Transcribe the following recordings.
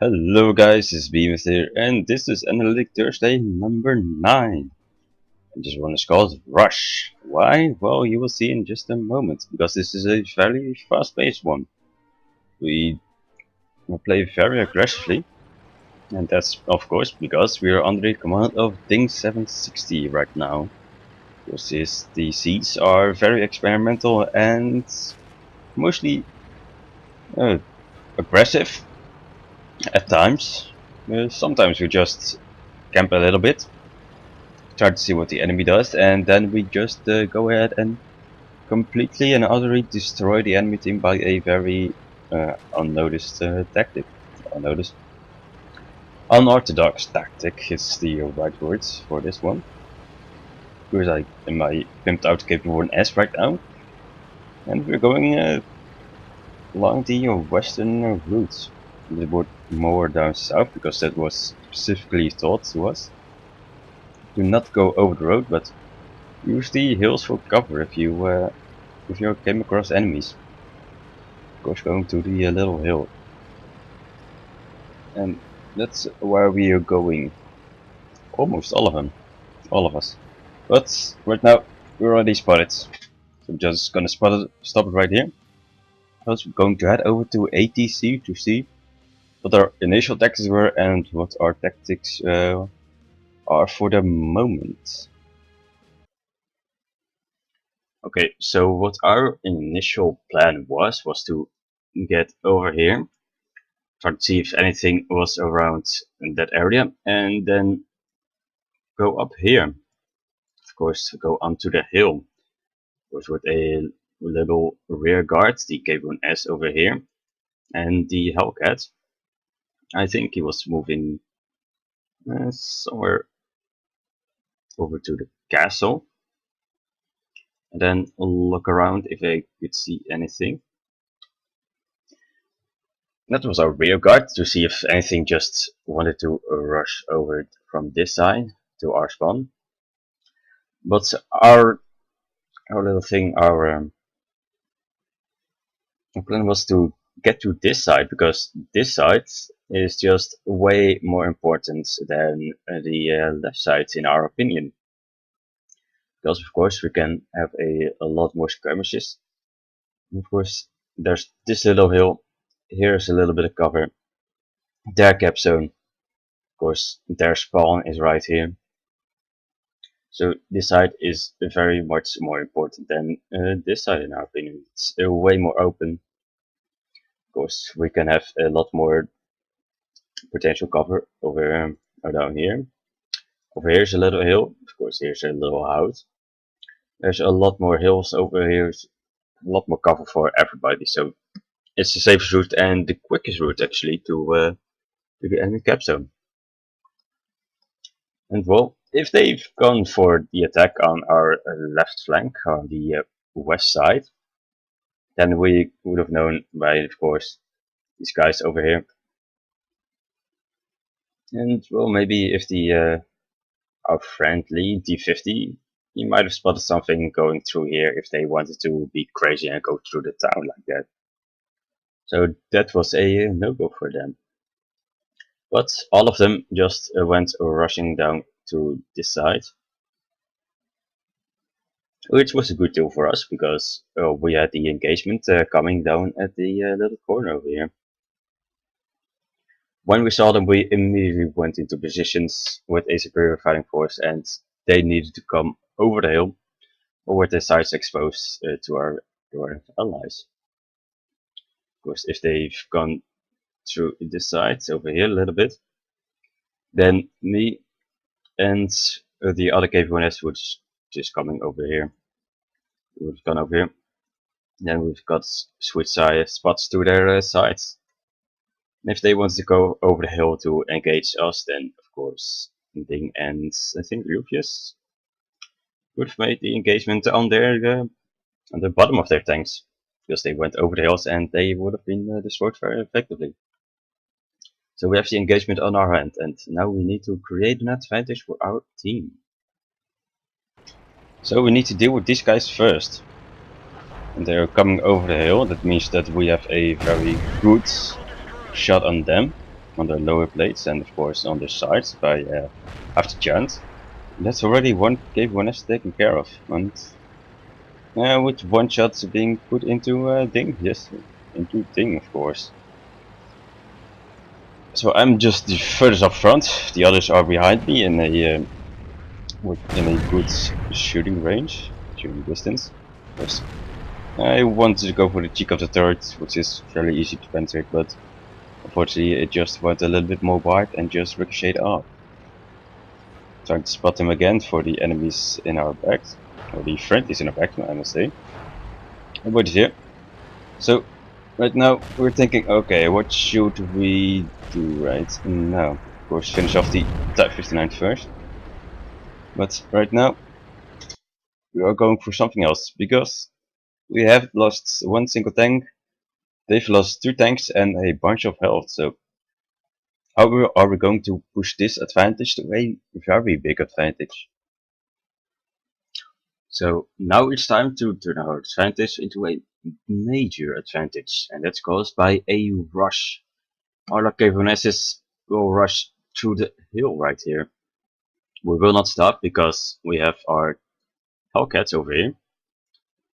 Hello guys, it's Behemoth here, and this is Analytic Thursday number 9. And this one is called Rush. Why? Well, you will see in just a moment, because this is a very fast-paced one. We play very aggressively, and that's of course because we are under the command of Ding 760 right now. Because the seeds are very experimental and mostly aggressive at times. Sometimes we just camp a little bit, try to see what the enemy does, and then we just go ahead and completely and utterly destroy the enemy team by a very unnoticed tactic. Unorthodox tactic is the right word for this one. Because I am my pimped out KV-1S right now, and we're going along the western route. A little bit more down south, because that was specifically thought to us. Do not go over the road, but use the hills for cover if you came across enemies. Of course, going to the little hill, and that's where we are going. Almost all of them, all of us. But right now we're already spotted, so I'm just gonna stop it right here. Because we're going to head over to ATC to see what our initial tactics were and what our tactics are for the moment. Okay, so what our initial plan was to get over here, try to see if anything was around in that area, and then go up here. Of course, go onto the hill. Of course, with a little rear guard, the KV-1S over here, and the Hellcat. I think he was moving somewhere over to the castle. And then look around if I could see anything. That was our rear guard, to see if anything just wanted to rush over from this side to our spawn. But our little thing, our plan was to get to this side, because this side is just way more important than the left side, in our opinion. Because of course we can have a lot more skirmishes. And of course, there's this little hill. Here's a little bit of cover. Their cap zone. Of course, their spawn is right here. So this side is very much more important than this side, in our opinion. It's way more open. Of course, we can have a lot more potential cover over or down here. Over here's a little hill. Of course, here's a little house. There's a lot more hills over here. A lot more cover for everybody. So it's the safest route and the quickest route actually to the enemy cap zone. And well, if they've gone for the attack on our left flank, on the west side, then we would have known by, of course, these guys over here. And well, maybe if our friendly D50, he might have spotted something going through here if they wanted to be crazy and go through the town like that. So that was a no-go for them. But all of them just went rushing down to this side. Which was a good deal for us, because we had the engagement coming down at the little corner over here. When we saw them, we immediately went into positions with a superior fighting force, and they needed to come over the hill or with their sides exposed to our allies. Of course, if they've gone through this side over here a little bit, then me and the other KV-1S would just coming over here. We've gone over here. Then we've got switch spots to their sides. And if they want to go over the hill to engage us, then of course Ding and I think Rufius would have made the engagement on the bottom of their tanks, because they went over the hills and they would have been destroyed very effectively. So we have the engagement on our hand, and now we need to create an advantage for our team. So we need to deal with these guys first. And they're coming over the hill. That means that we have a very good shot on them. on the lower plates and of course on the sides if I have the chance. That's already one KV-1S taken care of, and with one shot being put into Ding, yes, into Ding of course. So I'm just the furthest up front, the others are behind me in a good shooting range, shooting distance. Yes. I wanted to go for the cheek of the turret, which is fairly easy to penetrate, but unfortunately it just went a little bit more wide and just ricocheted off. Trying to spot them again for the enemies in our backs, or the friendlies in our backs, I must say. Everybody's here. So right now we're thinking, okay, what should we do right now? Of course, finish off the Type 59 first. But right now we are going for something else, because we have lost one single tank, they've lost 2 tanks and a bunch of health. So how are we going to push this advantage to a very big advantage? So now it's time to turn our advantage into a major advantage, and that's caused by a rush. Our KV-1S will rush through the hill right here. We will not stop because we have our Hellcats over here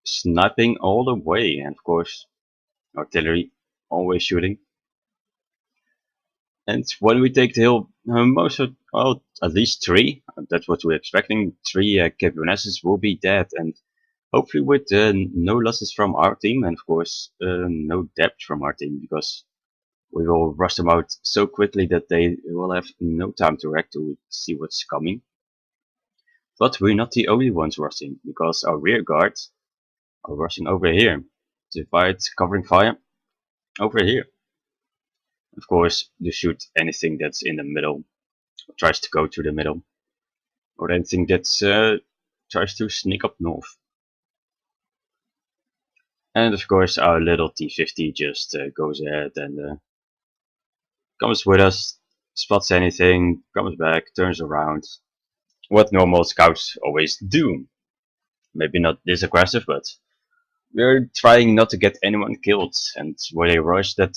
sniping all the way, and of course artillery always shooting. And when we take the hill, well, at least 3, that's what we're expecting, 3 KV-1S will be dead, and hopefully with no losses from our team, and of course no depth from our team, because we will rush them out so quickly that they will have no time to react to see what's coming. But we're not the only ones rushing, because our rear guards are rushing over here to fight covering fire over here. Of course, to shoot anything that's in the middle, or tries to go to the middle, or anything that tries to sneak up north. And of course, our little T-50 just goes ahead and comes with us, spots anything, comes back, turns around. What normal scouts always do. Maybe not this aggressive, but we're trying not to get anyone killed. And with a rush that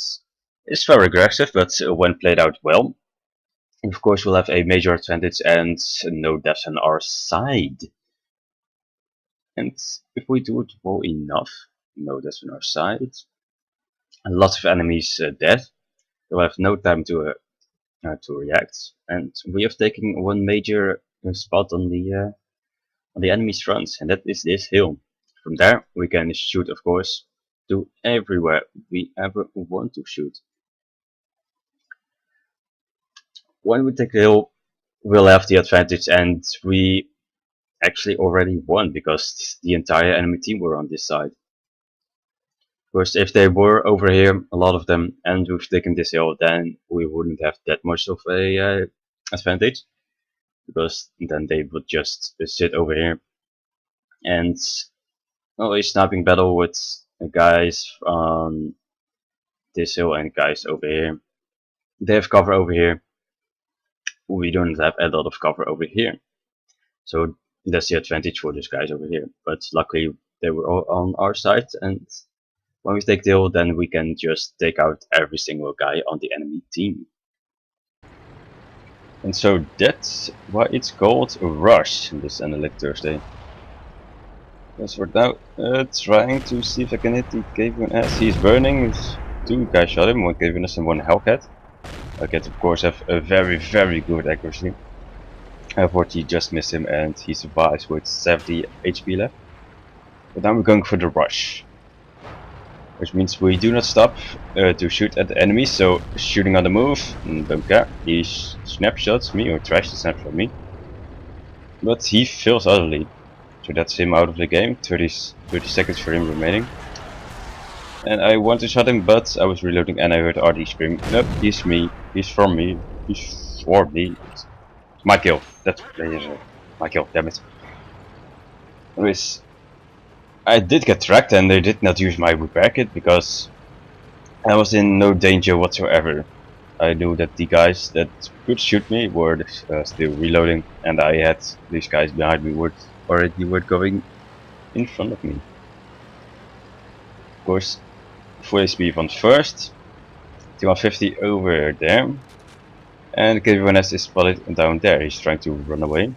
is very aggressive, but when played out well, of course we'll have a major advantage and no deaths on our side. And if we do it well enough, no deaths on our side, and lots of enemies dead, we'll have no time to react. And we have taken one major spot on the enemy's front, and that is this hill. From there we can shoot, of course, to everywhere we ever want to shoot. When we take the hill, we'll have the advantage, and we actually already won because the entire enemy team were on this side. Of course, if they were over here, a lot of them, and we've taken this hill, then we wouldn't have that much of a advantage, because then they would just sit over here and a sniping battle with guys on this hill and guys over here. They have cover over here. We don't have a lot of cover over here. So that's the advantage for these guys over here. But luckily they were all on our side, and when we take the hill, then we can just take out every single guy on the enemy team. And so that's why it's called a rush in this Analytic Thursday. Yes, we're now trying to see if I can hit the KV-1S. He's burning. 2 guys shot him, 1 KV-1S and 1 Hellcat. Hellcat of course have a very good accuracy. Unfortunately just missed him and he survives with 70 HP left. But now we're going for the rush, which means we do not stop to shoot at the enemy. So shooting on the move, don't care. He snapshots me, or tries to snapshot me, but he fails utterly. So that's him out of the game. 30 seconds for him remaining. And I want to shot him, but I was reloading and I heard RD scream, nope, he's me, he's from me, he's for me. It's my kill. That's my kill, damn it. Anyways, I did get tracked and they did not use my repair kit because I was in no danger whatsoever. I knew that the guys that could shoot me were still reloading, and I had these guys behind me were going in front of me. Of course, full HP on first, T-150 over there. And KV-1S is spotted down there. He's trying to run away.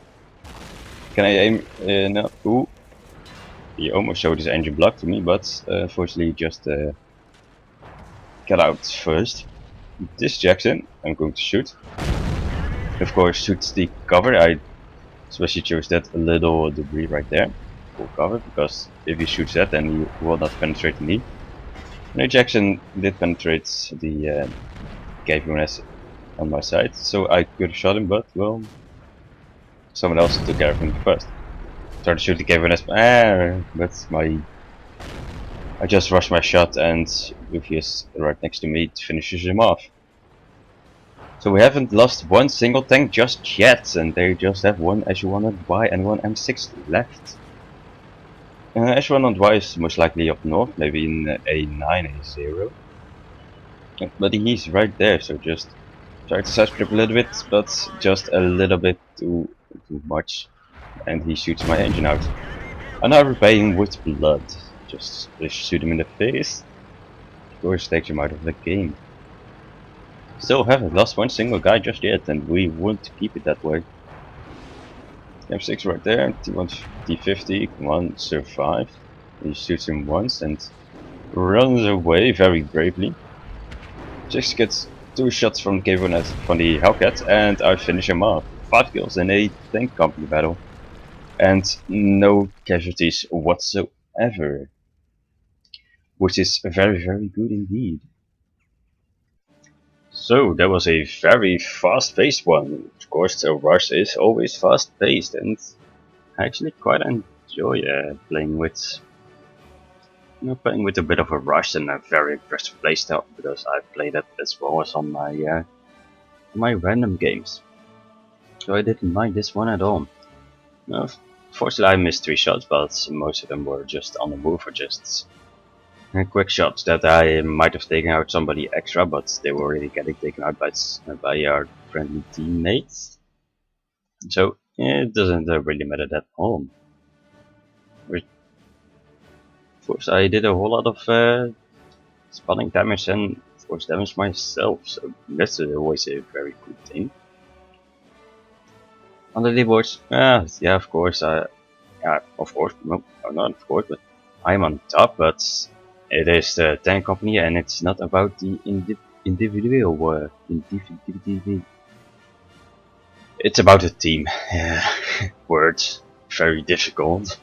Can I aim? No. Ooh. He almost showed his engine block to me, but unfortunately just got out first. This Jackson, I'm going to shoot. Of course, shoots the cover. I especially chose that little debris right there for cover, because if he shoots that, then he will not penetrate the knee. No, Jackson did penetrate the KV-1S on my side, so I could have shot him, but well, someone else took care of him first. Tried to shoot the KV-1S, but I just rushed my shot, and Luffy is right next to me. It finishes him off. So we haven't lost one single tank just yet, and they just have one SG1Y and one M6 left. SG1Y is most likely up north, maybe in A9, A0. But he's right there, so just try to sidestep a little bit, but just a little bit too much. And he shoots my engine out. I'm now repaying with blood. Just shoot him in the face. Of course, takes him out of the game. Still haven't lost one single guy just yet, and we want to keep it that way. M6 right there, T50, come on, survive. He shoots him once and runs away very bravely. Just gets 2 shots from the KV-1S from the Hellcat, and I finish him off. 5 kills in a tank company battle. And no casualties whatsoever. Which is very, very good indeed. So that was a very fast-paced one. Of course, the rush is always fast-paced, and I actually quite enjoy playing with a bit of a rush and a very aggressive playstyle, because I play that as well as on my random games. So I didn't mind this one at all. Fortunately, I missed 3 shots, but most of them were just on the move or just quick shots that I might have taken out somebody extra, but they were already getting taken out by our friendly teammates. So it doesn't really matter that all. Of course, I did a whole lot of spotting damage and force damage myself, so that's always a very good thing. On the leaderboards, yeah, of course, no, not of course, but I'm on top, but it is the tank company, and it's not about the individual. It's about a team. Yeah. Words, very difficult.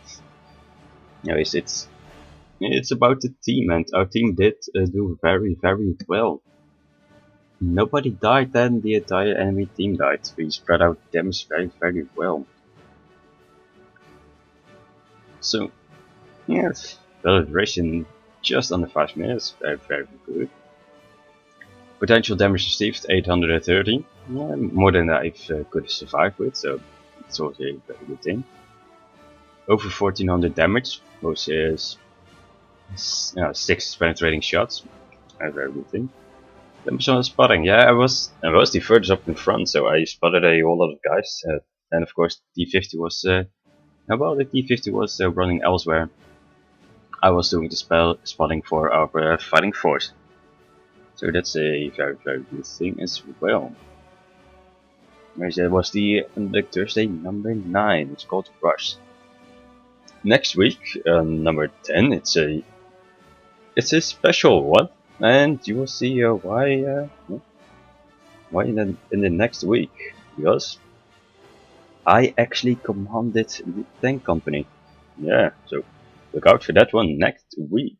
Anyways, it's about the team, and our team did do very, very well. Nobody died, and the entire enemy team died. We spread out damage very, very well. So, yes, battle duration just under 5 minutes, very, very good. Potential damage received 830, more than I could have survived with, so it's also a very good thing. Over 1400 damage, which is 6 penetrating shots, a very good thing. Damage on spotting, yeah, I was the furthest up in front, so I spotted a whole lot of guys, and of course T50 was, well, the T50 was running elsewhere. I was doing the spotting for our fighting force. So that's a very, very good thing as well. That was the Thursday number 9. It's called Rush. Next week, number 10. It's a special one, and you will see why in the next week, because I actually commanded the tank company. Yeah, so look out for that one next week.